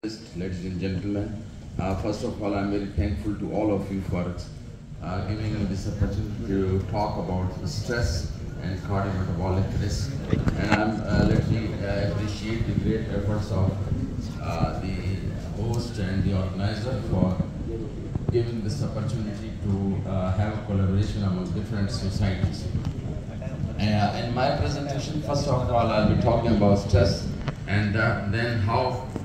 Ladies and gentlemen, first of all, I'm very thankful to all of you for giving me this opportunity to talk about stress and cardiometabolic risk. And let me appreciate the great efforts of the host and the organizer for giving this opportunity to have a collaboration among different societies. In my presentation, first of all, I'll be talking about stress and then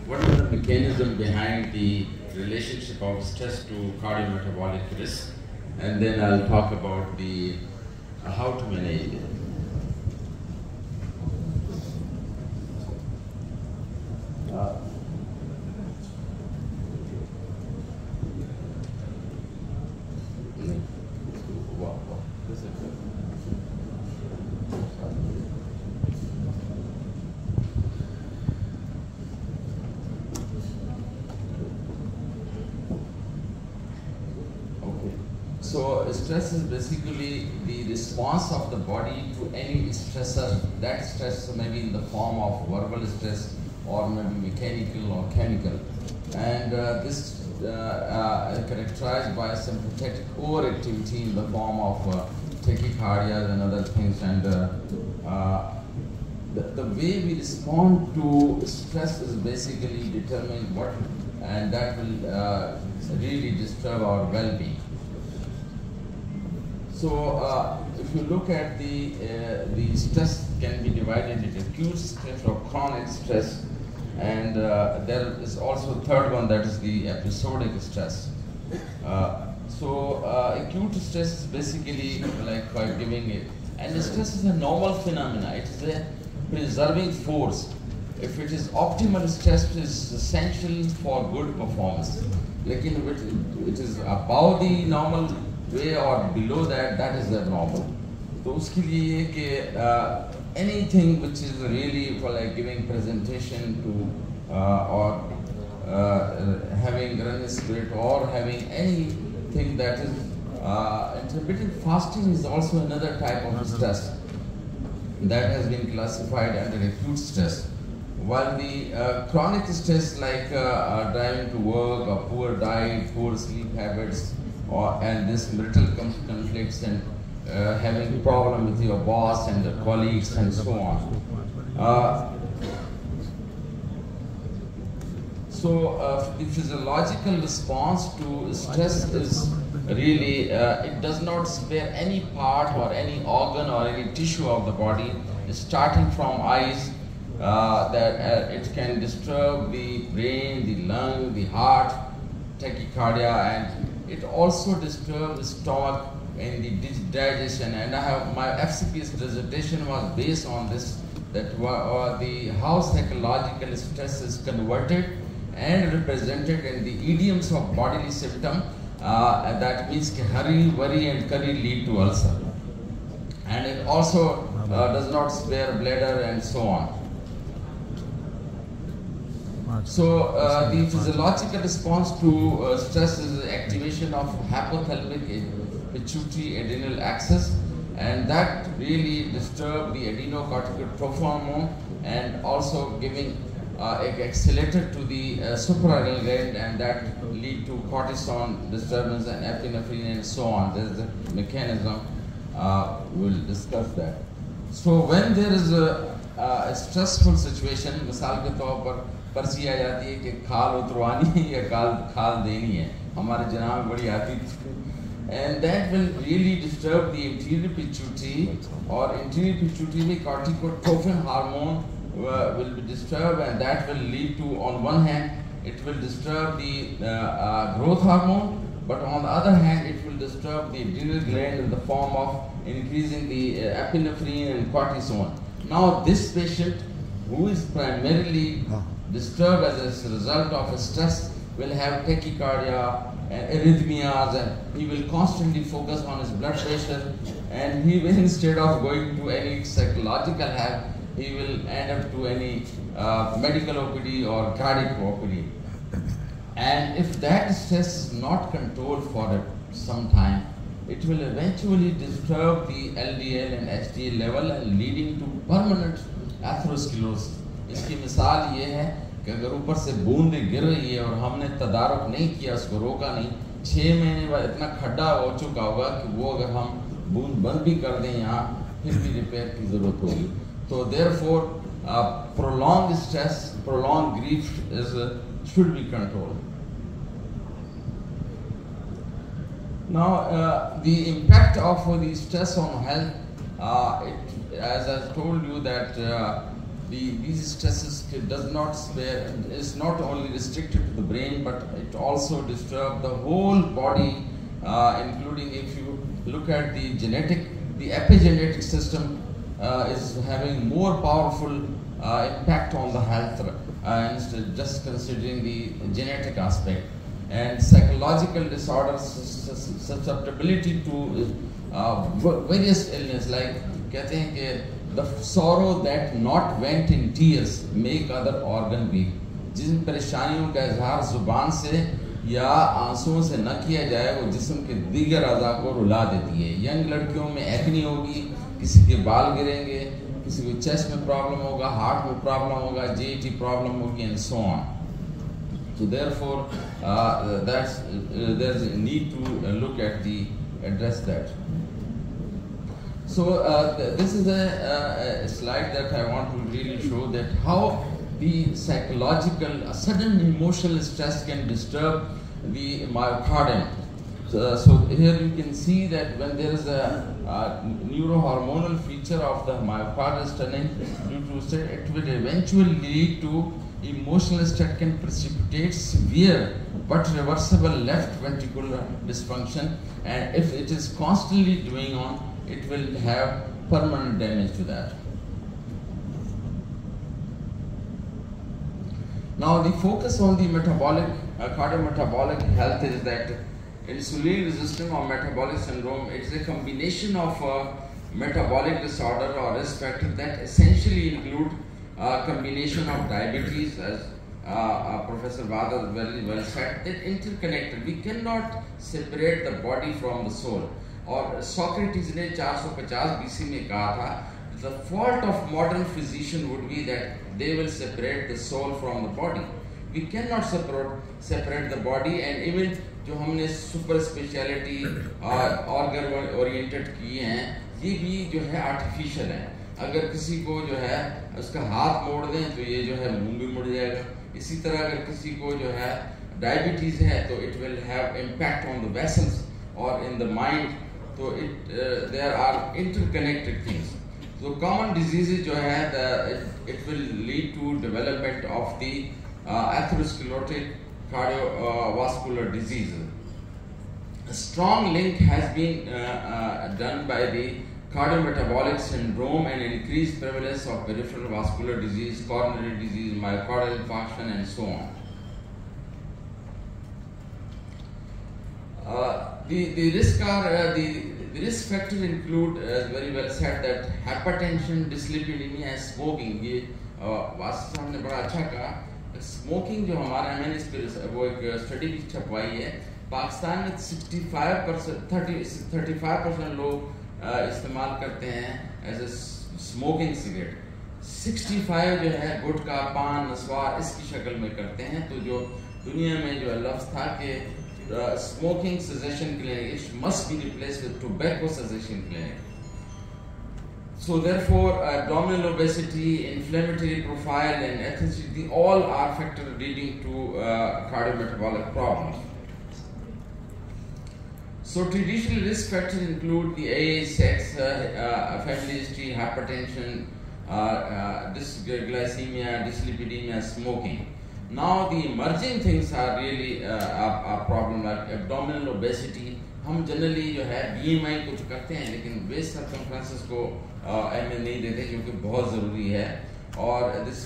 what is the mechanism behind the relationship of stress to cardiometabolic risk, and then I'll talk about the how to manage it. So stress is basically the response of the body to any stressor. That stress may be in the form of verbal stress or maybe mechanical or chemical. And this is characterized by sympathetic overactivity in the form of tachycardia and other things. And the way we respond to stress is basically determined what, and that will really disturb our well-being. So if you look at the stress can be divided into acute stress or chronic stress, and there is also a third one, that is the episodic stress. Acute stress is basically like by giving it, and stress is a normal phenomena. It is a preserving force. If it is optimal, stress is essential for good performance. Like it is above the normal way or below that, that is abnormal. So uske liye ke anything which is really for like giving presentation to or having running spirit or having anything that is intermittent fasting is also another type of stress that has been classified under acute stress. While the chronic stress like driving to work, or poor diet, poor sleep habits, and this marital conflicts and having problem with your boss and the colleagues and so on. The physiological response to stress is really, it does not spare any part or any organ or any tissue of the body, starting from eyes, that it can disturb the brain, the lung, the heart, tachycardia, and it also disturbs the stomach and the digestion. And my FCP's presentation was based on this, that how psychological stress is converted and represented in the idioms of bodily symptom. And that means hurry, worry, and curry lead to ulcer. And it also does not spare bladder and so on. So the physiological response to stress is the activation of hypothalamic pituitary adrenal axis, and that really disturbs the adrenocorticotropic hormone and also giving accelerator to the suprarenal gland, and that lead to cortisol disturbance and epinephrine and so on. There is a mechanism, we'll discuss that. So when there is a stressful situation, मिसाल के तौर पर पर्ची आ जाती है कि खाल उतरवानी है या खाल देनी है, हमारे जनाब में बड़ी आती थी, and that will really disturb the anterior pituitary, or anterior pituitary corticotropin hormone will be disturbed, and that will lead to, on one hand, it will disturb the growth hormone, but on the other hand, it will disturb the adrenal gland in the form of increasing the epinephrine and cortisol. Now, this patient who is primarily disturbed as a result of stress will have tachycardia and arrhythmias, and he will constantly focus on his blood pressure, and he will, instead of going to any psychological help, he will end up to any medical OPD or cardiac OPD. And if that stress is not controlled for some time, it will eventually disturb the LDL and HDL level and leading to permanent atherosclerosis. इसकी मिसाल ये है कि अगर ऊपर से बूंदें गिर रही है और हमने तदारुक नहीं किया, उसको रोका नहीं, 6 महीने बाद इतना खड्डा हो चुका होगा कि वो अगर हम बूंद बंद भी कर दें यहाँ, फिर भी रिपेयर की ज़रूरत होगी. तो therefore prolonged stress, prolonged grief should be controlled. Now, the impact of the stress on health, as I told you that these stresses does not spare, is not only restricted to the brain, but it also disturbs the whole body, including if you look at the epigenetic system is having more powerful impact on the health, instead just considering the genetic aspect. And psychological disorders, susceptibility to various illness, like कहते हैं कि the sorrow that not went in tears make other organ weak. जिन परेशानियों का इजहार जुबान से या आंसुओं से न किया जाए, वो जिस्म के दीगर अज़ा को रुला देती है. यंग लड़कियों में एक्ने होगी, किसी के बाल गिरेंगे, किसी को चेस्ट में प्रॉब्लम होगा, हार्ट में प्रॉब्लम होगा, जीटी प्रॉब्लम होगी, and so on. So therefore, there's a need to look at address that. So this is a slide that I want to really show that how the psychological, sudden emotional stress can disturb the myocardium. So here you can see that when there is a neurohormonal feature of the myocardial stunning due to it will eventually lead to emotional stress, can precipitate severe but reversible left ventricular dysfunction, and if it is constantly doing on, it will have permanent damage to that. Now the focus on the metabolic, cardiometabolic health is that insulin resistance or metabolic syndrome, it's a combination of metabolic disorder or risk factors that essentially include combination of diabetes, as Professor Vada very well said, that interconnected. We cannot separate the body from the soul. और Socrates ने 450 BC में कहा था, the fault of modern physician would be that they will separate the soul from the body. We cannot separate the body, and even जो हमने super speciality और organ oriented किए हैं, ये भी जो है artificial है. अगर किसी को जो है उसका हाथ मोड़ दें तो ये जो है मुंह भी मुड़ जाएगा. इसी तरह अगर किसी को जो है डायबिटीज है तो it will have impact on the vessels or in the mind. तो there are interconnected things. So common diseases जो है it will lead to development of the atherosclerotic cardiovascular disease. A strong link has been done by the Cardio-Metabolic syndrome and increased prevalence of peripheral vascular disease, coronary disease, myocardial infarction, and so on. The risk factors include, as very well said, that hypertension, dyslipidemia, and smoking. ये वास्तव में बड़ा अच्छा कहा. Smoking जो हमारा, मैंने इस पर वो एक स्टडी भी छपवाई है. पाकिस्तान में 35% लोग इस्तेमाल करते हैं एज ए स्मोकिंग सिगरेट. 65 जो है गुटखा, पान, नस्वार इसकी शक्ल में करते हैं. तो जो दुनिया में जो लफ्ज़ था कि smoking cessation clinic, it must be replaced with tobacco cessation clinic. So therefore, abdominal obesity, inflammatory profile, and ethnicity, all are factors leading to cardiometabolic problems. So traditional risk factors include the age, sex, family history, hypertension, glycemia, dyslipidemia, smoking. Now the emerging things are really a problem, like abdominal obesity. हम generally जो है BMI कुछ करते हैं, लेकिन waste circumferences को अहमियत नहीं देते, जो कि बहुत ज़रूरी है. और this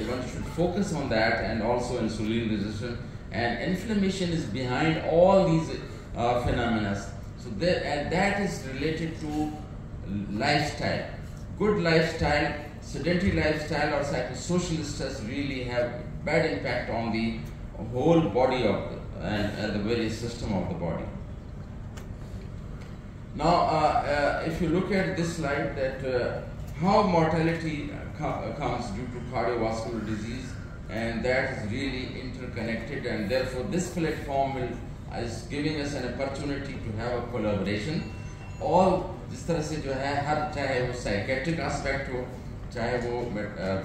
one should focus on that, and also insulin resistance and inflammation is behind all these phenomena. So that is related to lifestyle. Good lifestyle, sedentary lifestyle, or psychosocial stress really have bad impact on the whole body of and the very system of the body. Now, if you look at this slide, that how mortality comes due to cardiovascular disease, and that is really interconnected, and therefore this platform is giving us an opportunity to have a collaboration. All जिस तरह से जो है हर चाहे वो psychiatric aspect हो, चाहे वो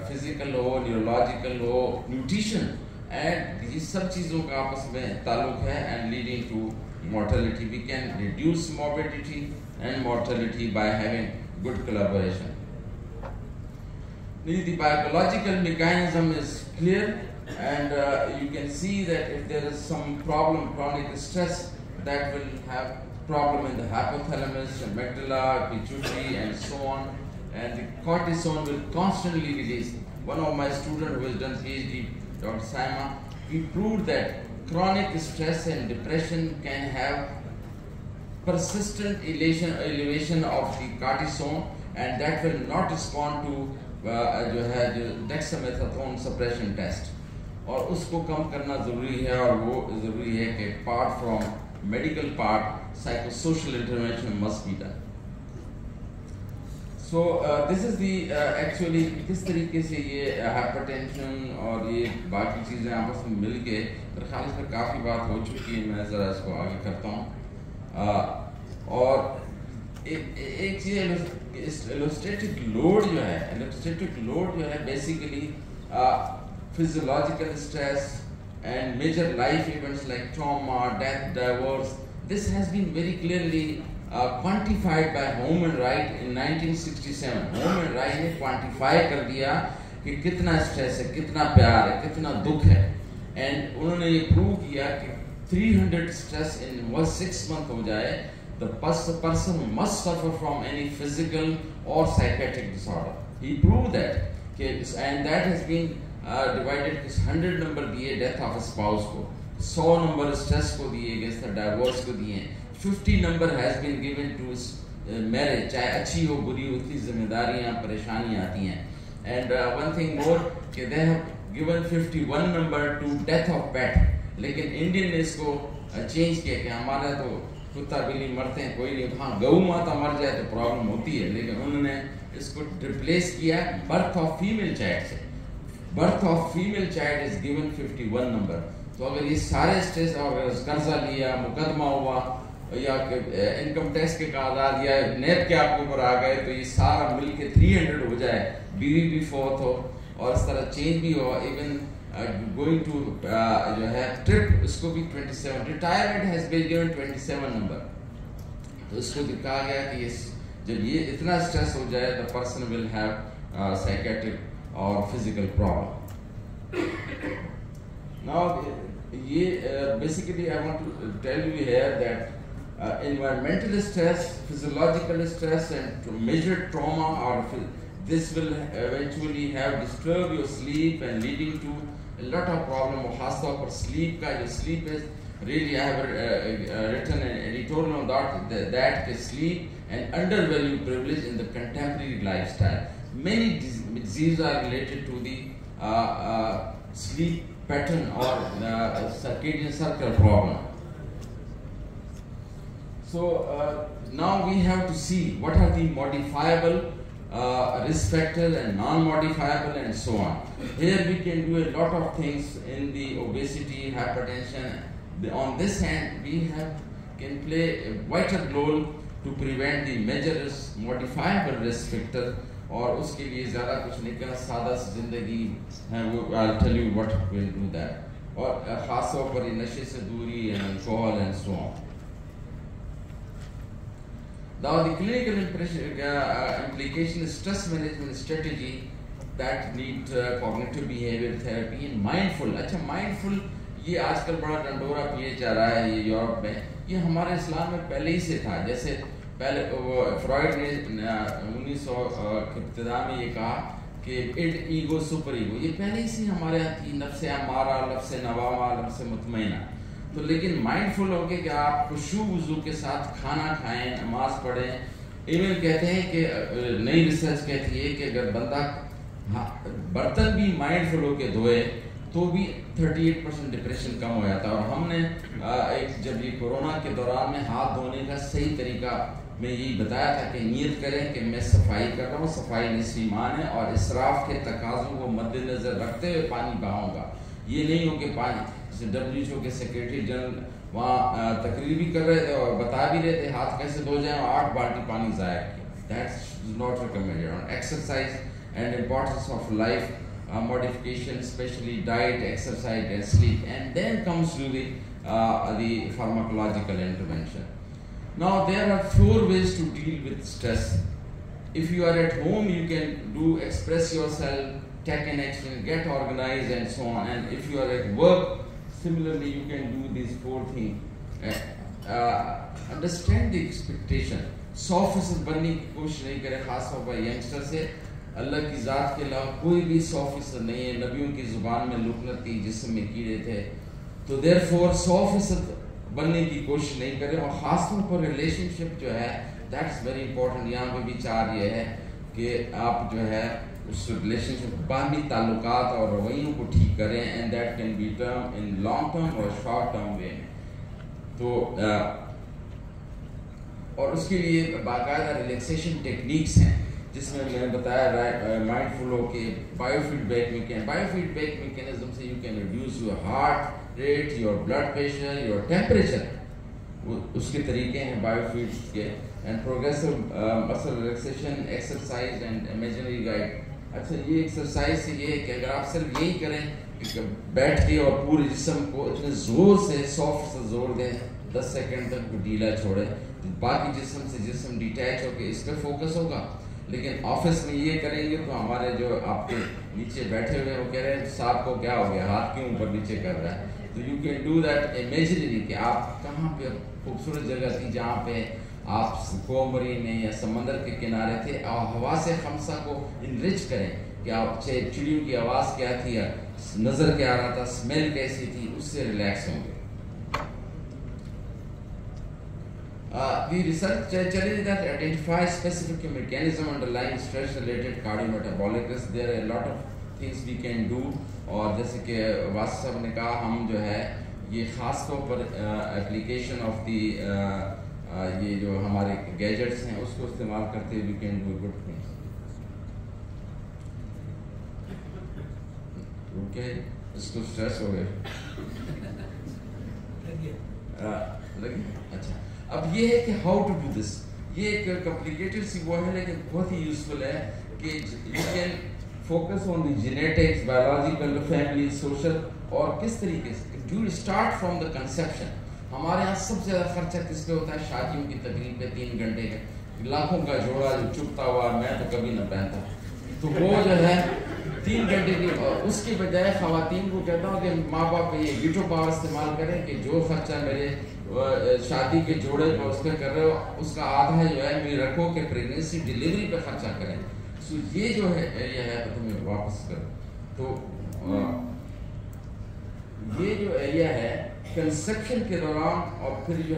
फिजिकल हो, न्यूरोलॉजिकल हो, न्यूट्रिशन, एंड ये सब चीज़ों का आपस में ताल्लुक है and leading to mortality. We can reduce morbidity and mortality by having good collaboration. The biological mechanism is clear, and you can see that if there is some problem, chronic stress, that will have problem in the hypothalamus, amygdala, pituitary, and so on, and the cortisone will constantly release. One of my students who has done PhD, Dr. Saima, he proved that chronic stress and depression can have persistent elevation of the cortisone, and that will not respond to जो है dexamethasone suppression test, और उसको कम करना ज़रूरी है, और वो ज़रूरी है कि apart from medical part, psychosocial intervention must be done. So this is the actually किस तरीके से ये hypertension और ये बाकी चीज़ें आपस में मिल के, मेरे ख्याल इस पर काफ़ी बात हो चुकी है, मैं ज़रा इसको आगे करता हूँ. और एक चीज़ illustrative load जो है basically physiological stress and major life events like trauma, death, divorce. This has been very clearly quantified by Human Right in 1967. Human Right ने quantify कर दिया कि कितना stress है, कितना प्यार है, कितना दुख है, and उन्होंने ये prove किया कि 300 stress in 6 months हो जाए, the person must suffer from any physical or psychiatric disorder. He proved that, and that has been divided. 100 number दिए death of a spouse को, 100 number stress को दिए, जैसे divorce को दिए, 50 number has been given to marriage, चाहे अच्छी हो बुरी हो, उसकी जिम्मेदारियां परेशानियां आती हैं. And one thing more, कि they have given 51 number to death of pet, लेकिन इंडियन ने इसको चेंज किया कि हमारा तो कुत्ता बिल्ली मरते हैं, कोई नहीं, हाँ गऊ माता मर जाए तो प्रॉब्लम होती है, लेकिन उन्होंने इसको रिप्लेस किया बर्थ ऑफ फीमेल चाइल्ड से. Birth of female child is given 51 number. तो अगर ये सारे स्ट्रेस और कर्जा लिया, मुकदमा हुआ, या इनकम टैक्स के कागजात या नेप के आपके ऊपर आ गए, तो ये सारा मिल के 300 हो जाए, बीवी भी फोर्थ हो और इस तरह चेंज भी हो. इवन गोइंग टू जो है ट्रिप, इसको भी 27, retirement has been given 27 number. तो इसको दिखा गया कि जब ये इतना स्ट्रेस हो जाए, the person will have psychiatric और फिजिकल प्रॉब्लम. नाउ ये basically I want to tell you here that environmental stress, physiological stress, and major trauma, or this will eventually have disturbed your sleep and leading to a lot of problem. खास तौर पर sleep का जो sleep is really, I have written an editorial on that sleep and undervalued privilege in the contemporary lifestyle. Many diseases are related to the sleep pattern or circadian circle problem. So now we have to see what are the modifiable risk factors and non-modifiable and so on. Here we can do a lot of things in the obesity, hypertension. On this hand, we can play a vital role to prevent the major modifiable risk factor. और उसके लिए ज़्यादा कुछ नहीं करना, सादा सी जिंदगी है वो. I'll tell you what will do that. और ख़ास तौर पर नशे से दूरी and alcohol and so on. Now the clinical implication is stress management strategy that need cognitive behavior therapy and mindful. अच्छा mindful ये आजकल बड़ा डंडोरा पिए जा रहा है ये यूरोप में. ये हमारे इस्लाम में पहले ही से था. जैसे पहले फ्रॉइड ने 1900 के इब्तिदा में ये कहा कि इड ईगो सुपर ईगो, ये पहले ही से हमारे यहाँ थी. नफ्स अमारा, नफ्स नवामा, नफ्स मुतमइना. तो लेकिन माइंडफुल हो के कि आप खुशू वजू के साथ खाना खाएं, नमाज पढ़ें. इवन कहते हैं कि नई रिसर्च कहती है कि अगर बंदा बर्तन भी माइंडफुल हो के धोए तो भी 38% डिप्रेशन कम हो जाता है. और हमने जब ये कोरोना के दौरान में हाथ धोने का सही तरीका میں یہی بتایا تھا کہ نیت کریں کہ میں صفائی کر رہا ہوں, صفائی نصف ایمان ہے, اور اسراف کے تقاضوں کو مد نظر رکھتے ہوئے پانی بہاؤں گا. یہ نہیں ہو کہ پانی, جیسے WHO کے سیکریٹری جنرل وہاں تقریر بھی کر رہے تھے اور بتا بھی رہے تھے ہاتھ کیسے دھو جائیں, اور 8 بالٹی پانی ضائع کیا. That's not recommended. On exercise and importance of life modification, especially diet, exercise and sleep, and then comes to the pharmacological intervention. Now there are 4 ways to deal with stress. If you are at home, you can do express yourself, take an action, get organized and so on. And if you are at work, similarly you can do these 4 things. Understand the expectation. 100% بننے کی کوشش نہیں کرے, خاص طور پر youngster سے. اللہ کی ذات کے علاوہ کوئی بھی 100% نہیں ہے. نبیوں کی زبان میں لکنت تھی, جسم میں کیڑے تھے. تو therefore 100% بننے کی کوشش نہیں کرے, اور خاص طور پر ریلیشن شپ جو ہے دیٹس ویری امپورٹنٹ. یہاں پہ بھی 4 یہ ہے کہ آپ جو ہے اس ریلیشن شپ باہمی تعلقات اور رویوں کو ٹھیک کریں, and that can be term in long term اور شارٹ ٹرم وے میں. تو اور اس کے لیے باقاعدہ ریلیکسیشن ٹیکنیکس ہیں, جس میں نے بتایا مائنڈ فل ہو کے بایو فیڈ بیک میکینزم سے you can reduce your heart rate, your blood pressure, your temperature. اس کے طریقے ہیں بایو فیڈ کے. And progressive muscle relaxation exercise and imagery guide. اچھا, یہ ایکسرسائز سے یہ ہے کہ اگر آپ صرف یہی کریں کہ بیٹھ کے اور پورے جسم کو اتنے زور سے 100% زور دیں, 10 سیکنڈ تک ڈھیلا چھوڑیں, باقی جسم سے جسم ڈیٹیچ ہو کے اس پہ فوکس ہوگا. لیکن آفس میں یہ کریں گے تو ہمارے جو آپ کے نیچے بیٹھے ہوئے ہیں وہ کہہ رہے ہیں صاحب کو کیا ہو گیا, ہاتھ کیوں اوپر نیچے کر رہا ہے. تو you can do that imaginary, کہ آپ کہاں پہ خوبصورت جگہ تھی جہاں پہ آپ کومری میں یا سمندر کے کنارے تھے, اور ہوا سے خمسہ کو انرچ کریں کہ آپ چڑیوں کی آواز کیا تھی, یا نظر کیا آ رہا تھا, اسمیل کیسی تھی, اس سے ریلیکس ہوں گے. The research challenges that identify specific mechanism underlying stress-related cardio-metabolic risk. There are a lot of things we can do. اور جیسے کہ واسف صاحب نے کہا, ہم جو ہے یہ خاص طور پر اپلیکیشن آف دی یہ جو ہمارے گیجٹس ہیں اس کو استعمال کرتے ہوئے we can do good things. Okay, اس کو اسٹریس ہو گئے لگے. اچھا, اب یہ ہے کہ ہاؤ ٹو ڈو دس. یہ ایک کمپلیکیٹڈ سی وہ ہے لیکن بہت ہی یوزفل ہے کہ you can focus on the genetics, biological, family, social, اور کس طریقے سے do start from the conception. ہمارے یہاں سب سے زیادہ خرچہ کس پہ ہوتا ہے؟ شادیوں کی تقریب پہ 3 گھنٹے کا, لاکھوں کا جوڑا جو چپتا ہوا میں تو کبھی نہ پہنتا, تو وہ جو ہے 3 گھنٹے کی. اور اس کی بجائے خواتین کو کہتا ہوں کہ ماں باپ یہ ویٹو پاور استعمال کریں کہ جو خرچہ میرے شادی کے جوڑے پر اس پہ کر رہے ہو اس کا آدھا جو ہے میری رکھو کہ پریگنینسی ڈیلیوری پہ خرچہ کریں. سو یہ جو ہے یہ ہے تو تمہیں واپس کرو. تو یہ جو ایریا ہے کنسیپشن کے دوران اور پھر جو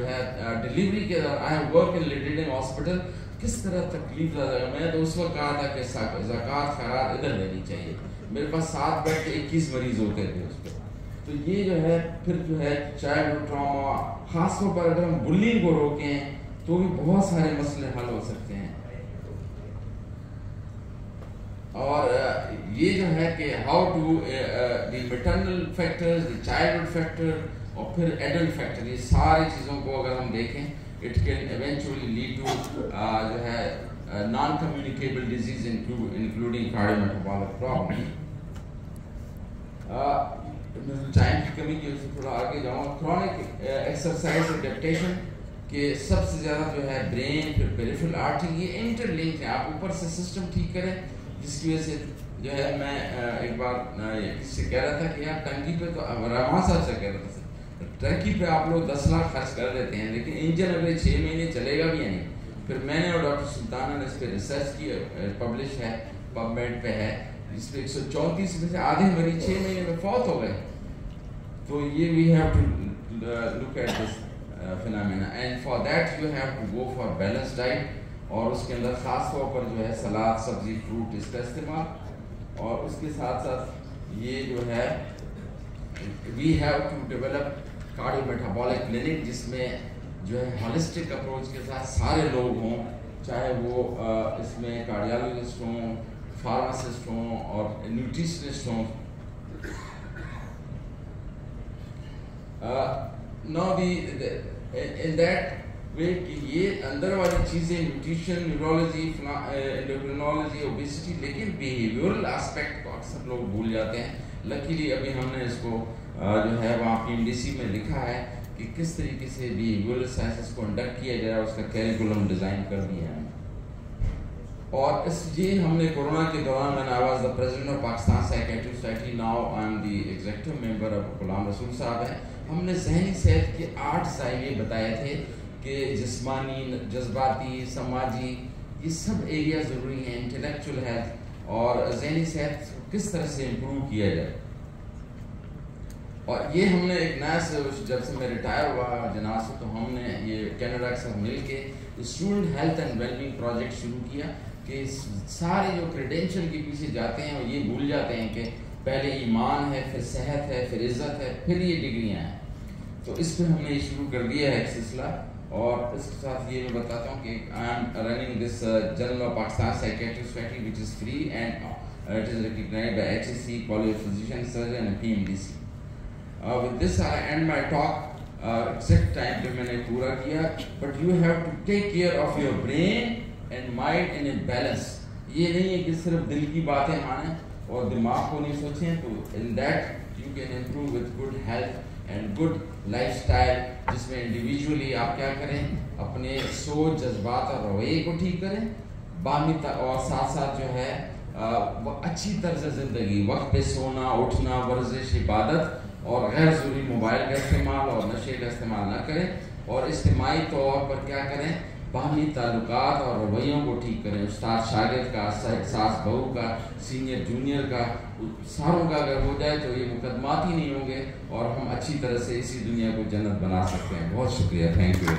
ہے ڈیلیوری کے دوران, I have work in leading hospital, کس طرح تکلیف زیادہ ہے. میں تو اس وقت کہا تھا کہ زکوٰۃ خیرات ادھر لینی چاہیے. میرے پاس 7 بیڈ کے 21 مریض ہوتے تھے اس پہ. تو یہ جو ہے پھر جو ہے چائلڈ ٹراما, خاص طور پر اگر ہم بلنگ کو روکیں تو بھی بہت سارے مسئلے حل ہو سکتے ہیں. اور یہ جو ہے کہ how to the maternal factor, the childhood factor اور پھر ایڈلٹ فیکٹر, یہ ساری چیزوں کو اگر ہم دیکھیں it can eventually lead to جو ہے non communicable disease including cardio metabolic problem. Time کی کمی کی وجہ سے تھوڑا آگے جاؤں. کرونک ایکسرسائز ایڈیپٹیشن کہ سب سے زیادہ جو ہے برین پھر پیریفرل آرٹری یہ انٹر لنک ہے. آپ اوپر سے سسٹم ٹھیک کریں جس کی وجہ سے جو ہے میں ایک بار کسی سے کہہ رہا تھا کہ یار ٹنکی پہ تو رحمان صاحب سے کہہ رہا تھا ٹنکی پہ آپ لوگ 10 لاکھ خرچ کر دیتے ہیں لیکن انجن اگلے 6 مہینے چلے گا بھی یا نہیں. پھر میں نے اور ڈاکٹر سلطانہ نے اس پہ ریسرچ کی, پبلش ہے, پب میڈ پہ ہے, جس پہ 134 میں سے آدھے مریض 6 مہینے میں فوت ہو گئے. تو یہ we have to look at this phenomena and for that you have to go for balance diet. اور اس کے اندر خاص طور پر جو ہے سلاد, سبزی, فروٹ اس کا استعمال. اور اس کے ساتھ ساتھ یہ جو ہے we have to develop cardio metabolic clinic جس میں جو ہے ہالسٹک اپروچ کے ساتھ سارے لوگ ہوں، چاہے وہ اس میں کارڈیالوجسٹ ہوں، فارماسسٹ ہوں اور نیوٹریشنسٹ ہوں. Now in that way کہ یہ اندر والی چیزیں نیوٹریشن، نیورولوجی، انڈوکرینولوجی، اوبیسٹی، لیکن بیہیویورل اسپیکٹ کو اکثر لوگ بھول جاتے ہیں. لکیلی ابھی ہم نے اس کو جو ہے وہاں PMDC میں لکھا ہے کہ کس طریقے سے بیہیویورل سائنسز کو انڈکٹ کیا جائے، اس کا کیریکولم ڈیزائن کر دیا ہے. اور یہ ہم نے کورونا کے دوران میں I was the president of Pakistan Psychiatry Society, now I am the executive member of Ghulam رسول صاحب ہیں. ہم نے ذہنی صحت کے 8 زائویے بتائے تھے کہ جسمانی، جذباتی، سماجی، یہ سب ایریا ضروری ہیں. انٹلیکچوئل ہیلتھ اور ذہنی صحت کو کس طرح سے امپروو کیا جائے. اور یہ ہم نے ایک نیا سے جب سے میں ریٹائر ہوا جناب سے، تو ہم نے یہ کینیڈا کے ساتھ مل کے student health and well-being project شروع کیا کہ سارے جو کریڈینشیل کے پیچھے جاتے ہیں وہ یہ بھول جاتے ہیں کہ پہلے ایمان ہے، پھر صحت ہے، پھر عزت ہے، پھر یہ ڈگریاں ہیں. تو اس پہ ہم نے یہ شروع کر دیا ہے ایک سلسلہ. اور اس کے ساتھ یہ میں بتاتا ہوں کہ I am running this journal of Pakistan psychiatry society which is free and it is recognized by HSC, College of Physicians, Surgeon and PMDC. With this I end my talk. Exact time پہ میں نے پورا کیا. But you have to take care of your brain and mind in a balance. یہ نہیں ہے کہ صرف دل کی باتیں مانیں اور دماغ کو نہیں سوچیں. تو in that you can improve with good health and good lifestyle, جس میں انڈیویجولی آپ کیا کریں، اپنے سوچ، جذبات اور رویے کو ٹھیک کریں، باہمی اور ساتھ ساتھ جو ہے اچھی طرز زندگی، وقت پہ سونا، اٹھنا، ورزش، عبادت اور غیر ضروری موبائل کا استعمال اور نشے کا استعمال نہ کریں. اور اجتماعی طور پر کیا کریں، باہمی تعلقات اور رویوں کو ٹھیک کریں. استاد شاگرد کا، ساس بہو کا، سینئر جونیئر کا، ساروں کا اگر ہو جائے تو یہ مقدمات ہی نہیں ہوں گے اور ہم اچھی طرح سے اسی دنیا کو جنت بنا سکتے ہیں. بہت شکریہ. Thank you.